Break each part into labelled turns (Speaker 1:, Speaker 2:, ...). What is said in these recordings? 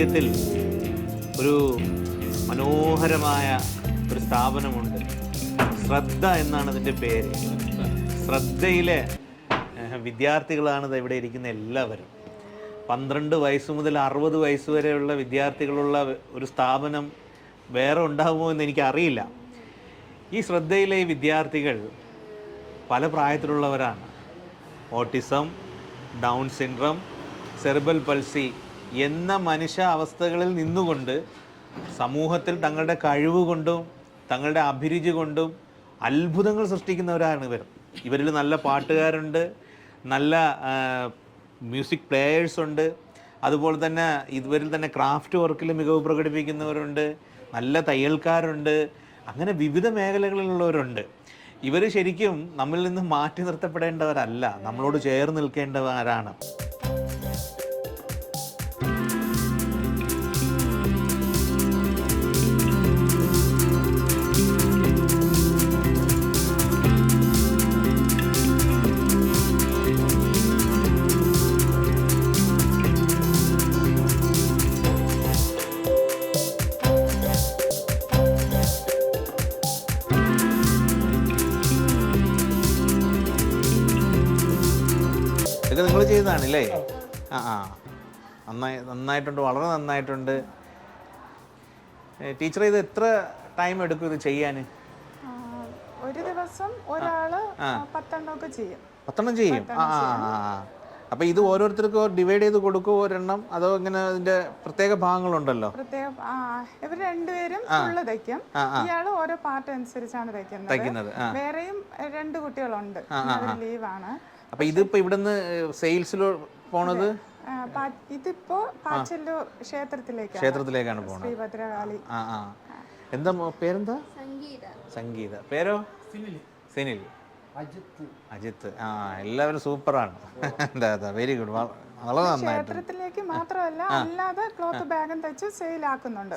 Speaker 1: മധ്യത്തിൽ ഒരു മനോഹരമായ ഒരു സ്ഥാപനമുണ്ട്. ശ്രദ്ധ എന്നാണ് അതിൻ്റെ പേര്. ശ്രദ്ധയിലെ വിദ്യാർത്ഥികളാണ് ഇവിടെ ഇരിക്കുന്ന എല്ലാവരും. 12 വയസ്സ് മുതൽ 60 വയസ്സ് വരെയുള്ള വിദ്യാർത്ഥികളുള്ള ഒരു സ്ഥാപനം വേറെ ഉണ്ടാകുമോ എന്ന് എനിക്കറിയില്ല. ഈ ശ്രദ്ധയിലെ ഈ വിദ്യാർത്ഥികൾ പല പ്രായത്തിലുള്ളവരാണ്. Autism, down syndrome, cerebral palsy എന്ന മനുഷ്യ അവസ്ഥകളിൽ നിന്നുകൊണ്ട് സമൂഹത്തിൽ തങ്ങളുടെ കഴിവ് കൊണ്ടും തങ്ങളുടെ അഭിരുചി കൊണ്ടും അത്ഭുതങ്ങൾ സൃഷ്ടിക്കുന്നവരാണ് ഇവർ. ഇവരിൽ നല്ല പാട്ടുകാരുണ്ട്, നല്ല മ്യൂസിക് പ്ലേയേഴ്സ് ഉണ്ട്, അതുപോലെ തന്നെ ഇവരിൽ തന്നെ ക്രാഫ്റ്റ് വർക്കിൽ മികവ് പ്രകടിപ്പിക്കുന്നവരുണ്ട്, നല്ല തയ്യൽക്കാരുണ്ട്, അങ്ങനെ വിവിധ മേഖലകളിലുള്ളവരുണ്ട്. ഇവർ ശരിക്കും നമ്മളിൽ നിന്ന് മാറ്റി നിർത്തപ്പെടേണ്ടവരല്ല, നമ്മളോട് ചേർന്ന് നിൽക്കേണ്ടവരാണ്. ഇതൊക്കെ നിങ്ങൾ ചെയ്തതാണല്ലേ? നന്നായിട്ടുണ്ട്, വളരെ നന്നായിട്ടുണ്ട്. ടീച്ചർ, ഇത് എത്ര ടൈം എടുക്കും ഇത് ചെയ്യാൻ?
Speaker 2: ഒരു ദിവസം ഒരാള് 10 ചെയ്യും.
Speaker 1: 10 ചെയ്യും. അപ്പൊ ഇത് ഓരോരുത്തർക്കും ഡിവൈഡ് ചെയ്ത് കൊടുക്കും ഒരെണ്ണം, അതോ ഇങ്ങനെ അതിന്റെ പ്രത്യേക ഭാഗങ്ങളുണ്ടല്ലോ?
Speaker 2: ഇവർ രണ്ടുപേരും ഫുള്ള് തയ്ക്കും. ഇയാള് ഓരോ പാർട്ട് അനുസരിച്ചാണ് തയ്ക്കുന്നത്. വേറെയും 2 കുട്ടികളുണ്ട്, ലീവാണ്.
Speaker 1: അപ്പൊ ഇതിപ്പോ ഇവിടുന്ന് സെയിൽസിൽ പോണത്?
Speaker 2: ഇതിപ്പോ പാച്ചല്ലൂർ ക്ഷേത്രത്തിലേക്കാണ്
Speaker 1: പോണത്.
Speaker 2: ശ്രീഭദ്രകാളി.
Speaker 1: എന്താ പേരെന്താ? സംഗീത. പേരോ? സിനിൽ. അജിത്ത്. എല്ലാവരും സൂപ്പറാണ്. വെരി ഗുഡ്, വളരെ നന്നായിട്ട്.
Speaker 2: ക്ഷേത്രത്തിലേക്ക് മാത്രമല്ല, അല്ലാതെ ക്ലോത്ത് ബാഗും തയ്ച്ച് സെയിലാക്കുന്നുണ്ട്.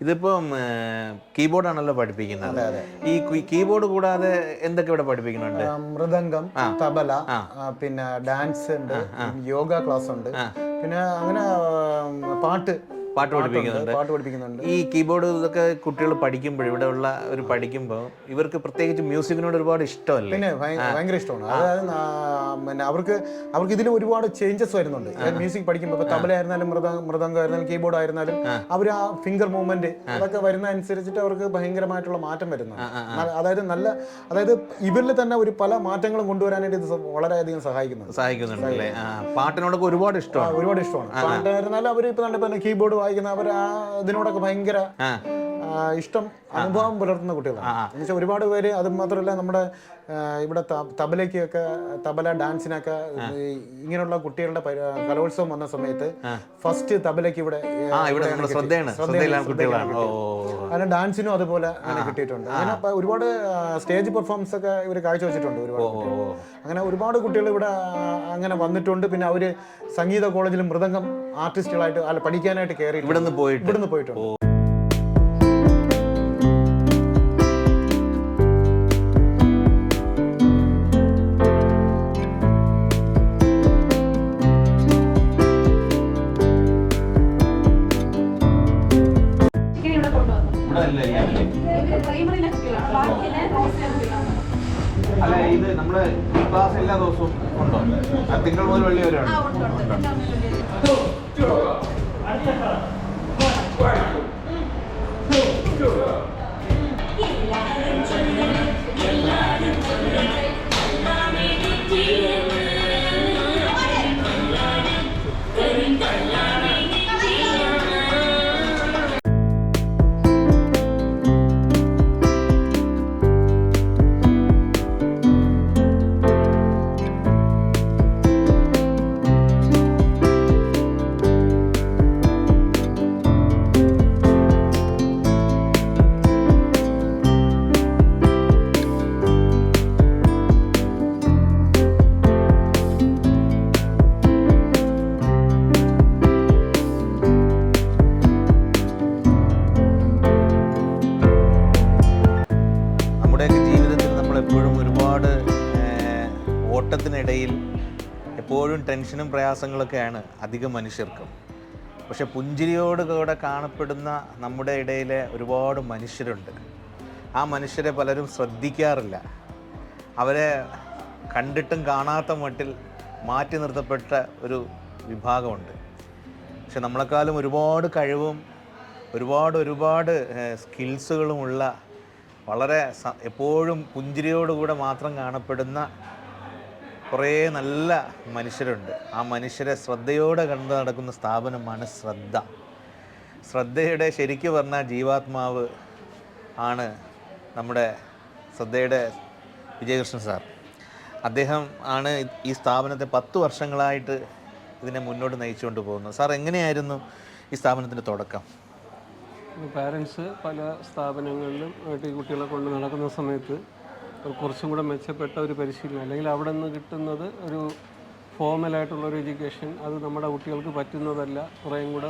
Speaker 1: ഇതിപ്പം കീബോർഡാണല്ലോ പഠിപ്പിക്കുന്നത്. ഈ കീബോർഡ് കൂടാതെ എന്തൊക്കെ ഇവിടെ പഠിപ്പിക്കുന്നുണ്ട്?
Speaker 3: മൃദംഗം, തബല, പിന്നെ ഡാൻസ് ഉണ്ട്, യോഗ ക്ലാസ് ഉണ്ട്, പിന്നെ അങ്ങനെ പാട്ട് പഠിപ്പിക്കുന്നുണ്ട്.
Speaker 1: ഈ കീബോർഡ് ഇതൊക്കെ കുട്ടികൾ പഠിക്കുമ്പോൾ ഇവിടെ ഉള്ള ഒരു പഠിക്കുമ്പോൾ ഇവർക്ക് പ്രത്യേകിച്ച് മ്യൂസിക്കിനോട് ഒരുപാട് ഇഷ്ടമല്ലേ?
Speaker 3: പിന്നെ ഭയങ്കര ഇഷ്ടമാണ്. അതായത് പിന്നെ അവർക്ക് ഇതിൽ ഒരുപാട് ചേഞ്ചസ് വരുന്നുണ്ട്. മ്യൂസിക് പഠിക്കുമ്പോൾ ഇപ്പൊ തബല ആയിരുന്നാലും മൃദംഗം ആയിരുന്നാലും കീബോർഡ് ആയിരുന്നാലും അവർ ആ ഫിംഗർ മൂവ്മെന്റ് അതൊക്കെ വരുന്ന അനുസരിച്ചിട്ട് അവർക്ക് ഭയങ്കരമായിട്ടുള്ള മാറ്റം വരുന്നു. അതായത് ഇവരിൽ തന്നെ ഒരു പല മാറ്റങ്ങളും കൊണ്ടുവരാനായിട്ട് ഇത് വളരെയധികം സഹായിക്കുന്നുണ്ട്.
Speaker 1: പാട്ടിനോടൊക്കെ ഒരുപാട്
Speaker 3: ഇഷ്ടമാണ്. പാട്ടായിരുന്നാലും അവർ ഇപ്പൊ കീബോർഡ് വായിക്കുന്ന ഇതിനോടൊക്കെ ഭയങ്കര ഇഷ്ടം അനുഭവം പുലർത്തുന്ന കുട്ടികളാണ്. എന്നുവെച്ചാൽ ഒരുപാട് പേര്, അത് മാത്രമല്ല നമ്മുടെ ഇവിടെ തബല ഡാൻസിനൊക്കെ ഇങ്ങനെയുള്ള കുട്ടികളുടെ കലോത്സവം വന്ന സമയത്ത് ഫസ്റ്റ് തബലയ്ക്ക് ഇവിടെ അങ്ങനെ ഡാൻസിനും അതുപോലെ അങ്ങനെ കിട്ടിയിട്ടുണ്ട്. അങ്ങനെ ഒരുപാട് സ്റ്റേജ് പെർഫോമൻസ് ഒക്കെ ഇവർ കാഴ്ചവെച്ചിട്ടുണ്ട്. അങ്ങനെ ഒരുപാട് കുട്ടികൾ ഇവിടെ അങ്ങനെ വന്നിട്ടുണ്ട്. പിന്നെ അവര് സംഗീത കോളേജിൽ മൃദംഗം ആർട്ടിസ്റ്റുകളായിട്ട് പഠിക്കാനായിട്ട് കയറി ഇവിടുന്ന് പോയിട്ടുണ്ട്.
Speaker 1: അല്ല ഇത് നമ്മുടെ ക്ലാസ് എല്ലാ ദിവസവും ഉണ്ടോ? തിങ്കൾ മുതൽ വെള്ളി വരെ ഉണ്ട്. ഓട്ടത്തിനിടയിൽ എപ്പോഴും ടെൻഷനും പ്രയാസങ്ങളൊക്കെയാണ് അധികം മനുഷ്യർക്കും. പക്ഷെ പുഞ്ചിരിയോടുകൂടെ കാണപ്പെടുന്ന നമ്മുടെ ഇടയിലെ ഒരുപാട് മനുഷ്യരുണ്ട്. ആ മനുഷ്യരെ പലരും ശ്രദ്ധിക്കാറില്ല. അവരെ കണ്ടിട്ടും കാണാത്ത മട്ടിൽ മാറ്റി നിർത്തപ്പെട്ട ഒരു വിഭാഗമുണ്ട്. പക്ഷെ നമ്മളെക്കാളും ഒരുപാട് കഴിവും ഒരുപാട് സ്കിൽസുകളുമുള്ള വളരെ എപ്പോഴും പുഞ്ചിരിയോടുകൂടെ മാത്രം കാണപ്പെടുന്ന കുറേ നല്ല മനുഷ്യരുണ്ട്. ആ മനുഷ്യരെ ശ്രദ്ധയോടെ കണ്ടു നടക്കുന്ന സ്ഥാപനമാണ് ശ്രദ്ധ. ശ്രദ്ധയുടെ ശരിക്കും പറഞ്ഞാൽ ജീവാത്മാവ് ആണ് നമ്മുടെ ശ്രദ്ധയുടെ വിജയകൃഷ്ണൻ സാർ. അദ്ദേഹം ആണ് ഈ സ്ഥാപനത്തെ 10 വർഷങ്ങളായിട്ട് ഇതിനെ മുന്നോട്ട് നയിച്ചുകൊണ്ട് പോകുന്നത്. സാർ, എങ്ങനെയായിരുന്നു ഈ സ്ഥാപനത്തിൻ്റെ തുടക്കം?
Speaker 4: പാരൻസ് പല സ്ഥാപനങ്ങളിലും ഈ കുട്ടികളെ കൊണ്ട് നടക്കുന്ന സമയത്ത് കുറച്ചും കൂടെ മെച്ചപ്പെട്ട ഒരു പരിശീലനം, അല്ലെങ്കിൽ അവിടെ നിന്ന് കിട്ടുന്നത് ഒരു ഫോർമലായിട്ടുള്ളൊരു എഡ്യൂക്കേഷൻ, അത് നമ്മുടെ കുട്ടികൾക്ക് പറ്റുന്നതല്ല. കുറേയും കൂടെ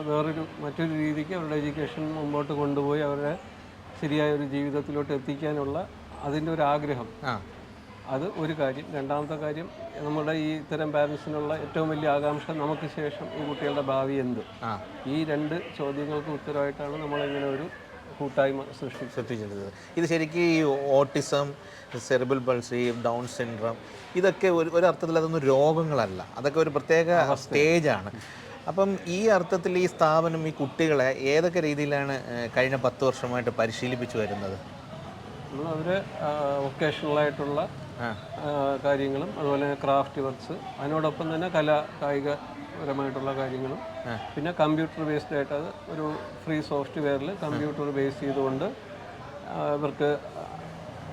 Speaker 4: മറ്റൊരു രീതിക്ക് അവരുടെ എഡ്യൂക്കേഷൻ മുമ്പോട്ട് കൊണ്ടുപോയി അവരുടെ ശരിയായ ഒരു ജീവിതത്തിലോട്ട് എത്തിക്കാനുള്ള അതിൻ്റെ ഒരു ആഗ്രഹം, അത് ഒരു കാര്യം. രണ്ടാമത്തെ കാര്യം, നമ്മുടെ ഈ ഇത്തരം പാരൻസിനുള്ള ഏറ്റവും വലിയ ആകാംക്ഷ നമുക്ക് ശേഷം ഈ കുട്ടികളുടെ ഭാവി എന്ത്. ഈ 2 ചോദ്യങ്ങൾക്ക് ഉത്തരവായിട്ടാണ് നമ്മളിങ്ങനെ ഒരു കൂട്ടായ്മ സൃഷ്ടിച്ചത്.
Speaker 1: ഇത് ശരിക്കും ഈ autism, cerebral palsy, down syndrome, ഇതൊക്കെ ഒരർത്ഥത്തിൽ അതൊന്നും രോഗങ്ങളല്ല, അതൊക്കെ ഒരു പ്രത്യേക സ്റ്റേജാണ്. അപ്പം ഈ അർത്ഥത്തിൽ ഈ സ്ഥാപനം ഈ കുട്ടികളെ ഏതൊക്കെ രീതിയിലാണ് കഴിഞ്ഞ 10 വർഷമായിട്ട് പരിശീലിപ്പിച്ചു വരുന്നത്?
Speaker 4: അവരെ വൊക്കേഷണലായിട്ടുള്ള കാര്യങ്ങളും അതുപോലെ ക്രാഫ്റ്റ് വർക്ക്സ്, അതിനോടൊപ്പം തന്നെ കായികപരമായിട്ടുള്ള കാര്യങ്ങളും, പിന്നെ കമ്പ്യൂട്ടർ ബേസ്ഡ് ആയിട്ട് അത് ഒരു ഫ്രീ സോഫ്റ്റ്വെയറിൽ കമ്പ്യൂട്ടർ ബേസ് ചെയ്തുകൊണ്ട് ഇവർക്ക്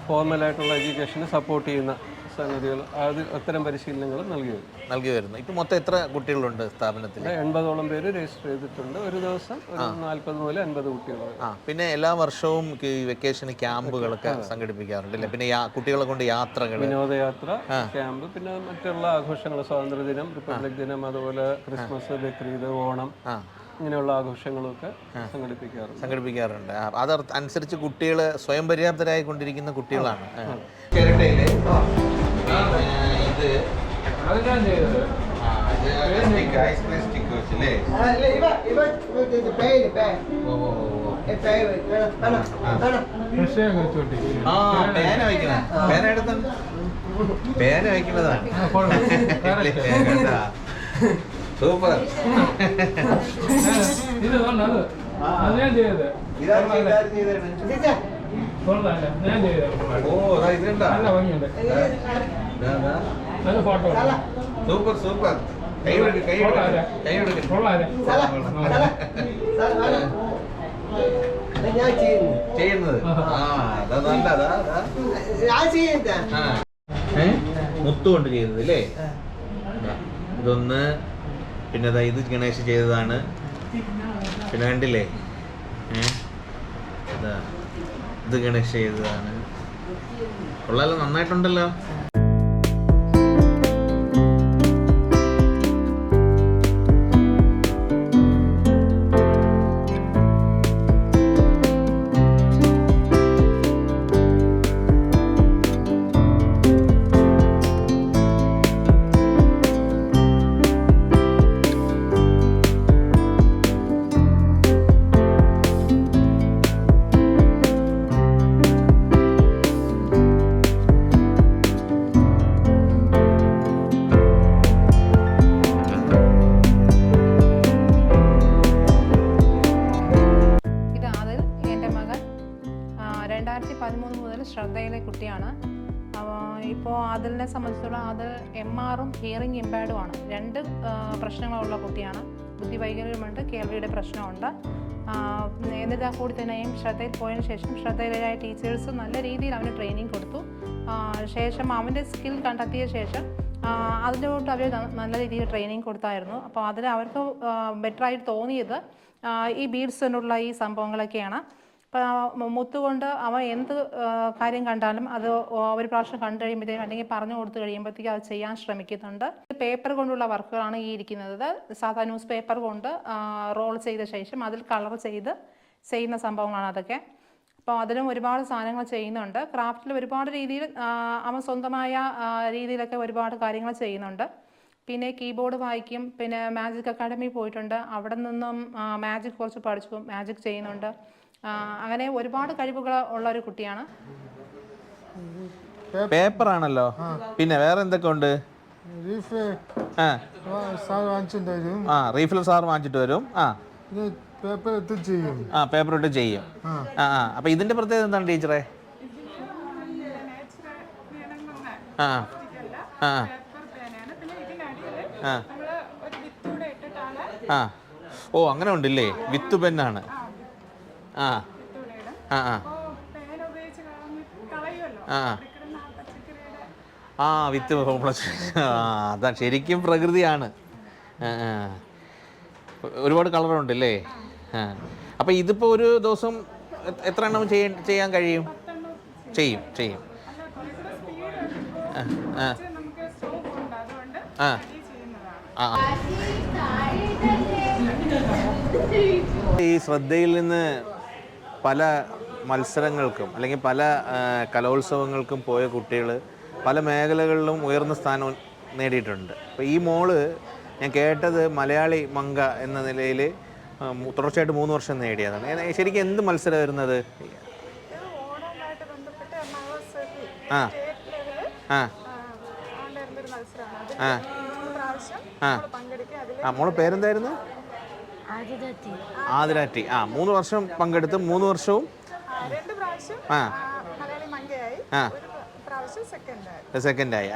Speaker 4: ഫോർമലായിട്ടുള്ള എഡ്യൂക്കേഷന് സപ്പോർട്ട് ചെയ്യുന്ന സംഗതികൾ, അത് അത്തരം പരിശീലനങ്ങളും നൽകി വരുന്നു.
Speaker 1: ഇപ്പം മൊത്തം എത്ര കുട്ടികളുണ്ട് സ്ഥാപനത്തിൽ?
Speaker 4: 80ഓളം പേര് രജിസ്റ്റർ ചെയ്തിട്ടുണ്ട്. ഒരു ദിവസം 40 മുതൽ 50 കുട്ടികൾ.
Speaker 1: പിന്നെ എല്ലാ വർഷവും വെക്കേഷന് ക്യാമ്പുകളൊക്കെ സംഘടിപ്പിക്കാറുണ്ട് അല്ലേ? പിന്നെ കുട്ടികളെ കൊണ്ട് യാത്രകൾ,
Speaker 4: വിനോദയാത്ര, ക്യാമ്പ്, പിന്നെ മറ്റുള്ള ആഘോഷങ്ങൾ, സ്വാതന്ത്ര്യദിനം, റിപ്പബ്ലിക് ദിനം, അതുപോലെ ക്രിസ്മസ്, ബക്രീദ്, ഓണം, ഇങ്ങനെയുള്ള ആഘോഷങ്ങളൊക്കെ
Speaker 1: സംഘടിപ്പിക്കാറുണ്ട്. അത് അനുസരിച്ച് കുട്ടികൾ സ്വയം പര്യാപ്തരായി കൊണ്ടിരിക്കുന്ന കുട്ടികളാണ്. പേന വയ്ക്കുന്നതാണ്. സൂപ്പർ. Super super. ചെയ്യുന്നത് മുത്തുകൊണ്ട് ചെയ്തത് അല്ലേ? ഇതൊന്ന്. പിന്നെ ഇത് ഗണേശ് ചെയ്തതാണ്. പിന്നെ കണ്ടില്ലേ, ഇത് ഗണേശ് ചെയ്തതാണ്. കൊള്ളാലോ, നന്നായിട്ടുണ്ടല്ലോ.
Speaker 5: ശ്രദ്ധയിലെ കുട്ടിയാണ്. ഇപ്പോൾ അതിനെ സംബന്ധിച്ചിടത്തോളം അത് MRഉം ഹിയറിംഗ് ഇമ്പയർഡുമാണ്. 2 പ്രശ്നങ്ങളുള്ള കുട്ടിയാണ്. ബുദ്ധിവൈകല്യമുണ്ട്, കേൾവിയുടെ പ്രശ്നമുണ്ട്. എന്നിട്ടാൽ കൂടി തന്നെയും ശ്രദ്ധയിൽ പോയതിനു ശേഷം ശ്രദ്ധയിലായ ടീച്ചേഴ്സ് നല്ല രീതിയിൽ അവന് ട്രെയിനിങ് കൊടുത്തു. ശേഷം അവൻ്റെ സ്കിൽ കണ്ടെത്തിയ ശേഷം അതിലോട്ട് അവർ നല്ല രീതിയിൽ ട്രെയിനിങ് കൊടുത്തായിരുന്നു. അപ്പോൾ അതിൽ അവർക്ക് ബെറ്ററായിട്ട് തോന്നിയത് ഈ ബീഡ്സിനുള്ള ഈ സംഭവങ്ങളൊക്കെയാണ്. അപ്പോൾ മുത്തുകൊണ്ട് അവൻ എന്ത് കാര്യം കണ്ടാലും അത് ഒരു പ്രാവശ്യം കണ്ടു കഴിയുമ്പോഴത്തേക്കും അല്ലെങ്കിൽ പറഞ്ഞു കൊടുത്തു കഴിയുമ്പോഴത്തേക്കും അത് ചെയ്യാൻ ശ്രമിക്കുന്നുണ്ട്. പേപ്പർ കൊണ്ടുള്ള വർക്കുകളാണ് ഈ ഇരിക്കുന്നത്. സാധാ ന്യൂസ് പേപ്പർ കൊണ്ട് റോൾ ചെയ്ത ശേഷം അതിൽ കളർ ചെയ്ത് ചെയ്യുന്ന സംഭവങ്ങളാണ് അതൊക്കെ. അപ്പോൾ അതിലും ഒരുപാട് സാധനങ്ങൾ ചെയ്യുന്നുണ്ട്. ക്രാഫ്റ്റിൽ ഒരുപാട് രീതിയിൽ അവൻ സ്വന്തമായ രീതിയിലൊക്കെ ഒരുപാട് കാര്യങ്ങൾ ചെയ്യുന്നുണ്ട്. പിന്നെ കീബോർഡ് വായിക്കും. പിന്നെ മാജിക് അക്കാഡമി പോയിട്ടുണ്ട്. അവിടെ നിന്നും മാജിക് കുറച്ച് പഠിച്ചു, മാജിക് ചെയ്യുന്നുണ്ട്. അങ്ങനെ ഒരുപാട് കഴിവുകൾ ഉള്ള ഒരു കുട്ടിയാണ്.
Speaker 1: പേപ്പർ ആണല്ലോ, പിന്നെ വേറെ എന്തൊക്കെ ഉണ്ട്? റീഫിൽ സാർ വാങ്ങിച്ചിട്ട് വരും. പേപ്പർ ഇട്ട് ചെയ്യും. അപ്പൊ ഇതിന്റെ പ്രത്യേകത എന്താണ് ടീച്ചറെ? ഓ അങ്ങനെ ഉണ്ടല്ലേ, വിത്ത് പെന്നാണ്. വിത്ത് അതാ ശരിക്കും പ്രകൃതിയാണ്. ഒരുപാട് കളറുണ്ടല്ലേ. അപ്പൊ ഇതിപ്പോ ഒരു ദിവസം എത്ര എണ്ണം ചെയ്യാൻ കഴിയും? ചെയ്യും. ഈ ശ്രദ്ധയിൽ നിന്ന് പല മത്സരങ്ങൾക്കും അല്ലെങ്കിൽ പല കലോത്സവങ്ങൾക്കും പോയ കുട്ടികൾ പല മേഖലകളിലും ഉയർന്ന സ്ഥാനം നേടിയിട്ടുണ്ട്. അപ്പോൾ ഈ മോള് ഞാൻ കേട്ടത് മലയാളി മങ്ക എന്ന നിലയിൽ തുടർച്ചയായിട്ട് 3 വർഷം നേടിയതാണ്. ശരിക്കും എന്ത് മത്സരം വരുന്നത്? മോളെ പേരെന്തായിരുന്നു? ആതിരാറ്റി. 3 വർഷം പങ്കെടുത്ത് 3 വർഷവും സെക്കൻഡായി.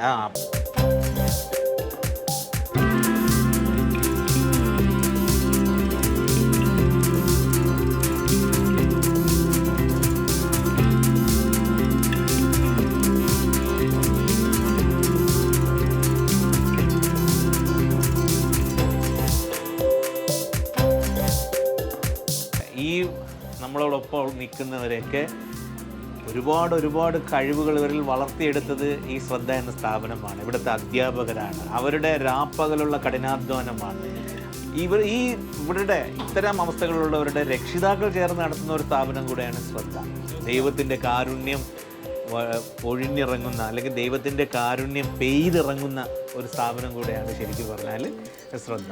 Speaker 1: ഈ നമ്മളോടൊപ്പം നിൽക്കുന്നവരെയൊക്കെ ഒരുപാട് കഴിവുകൾ ഇവരിൽ വളർത്തിയെടുത്തത് ഈ ശ്രദ്ധ എന്ന സ്ഥാപനമാണ്. ഇവിടുത്തെ അധ്യാപകരാണ്. അവരുടെ രാപ്പകലുള്ള കഠിനാധ്വാനമാണ്. ഇവരുടെ ഇത്തരം അവസ്ഥകളുള്ളവരുടെ രക്ഷിതാക്കൾ ചേർന്ന് നടത്തുന്ന ഒരു സ്ഥാപനം കൂടെയാണ് ശ്രദ്ധ. ദൈവത്തിൻ്റെ കാരുണ്യം ഒഴിഞ്ഞിറങ്ങുന്ന അല്ലെങ്കിൽ ദൈവത്തിൻ്റെ കാരുണ്യം പെയ്തിറങ്ങുന്ന ഒരു സ്ഥാപനം കൂടെയാണ് ശരിക്കും പറഞ്ഞാൽ ശ്രദ്ധ.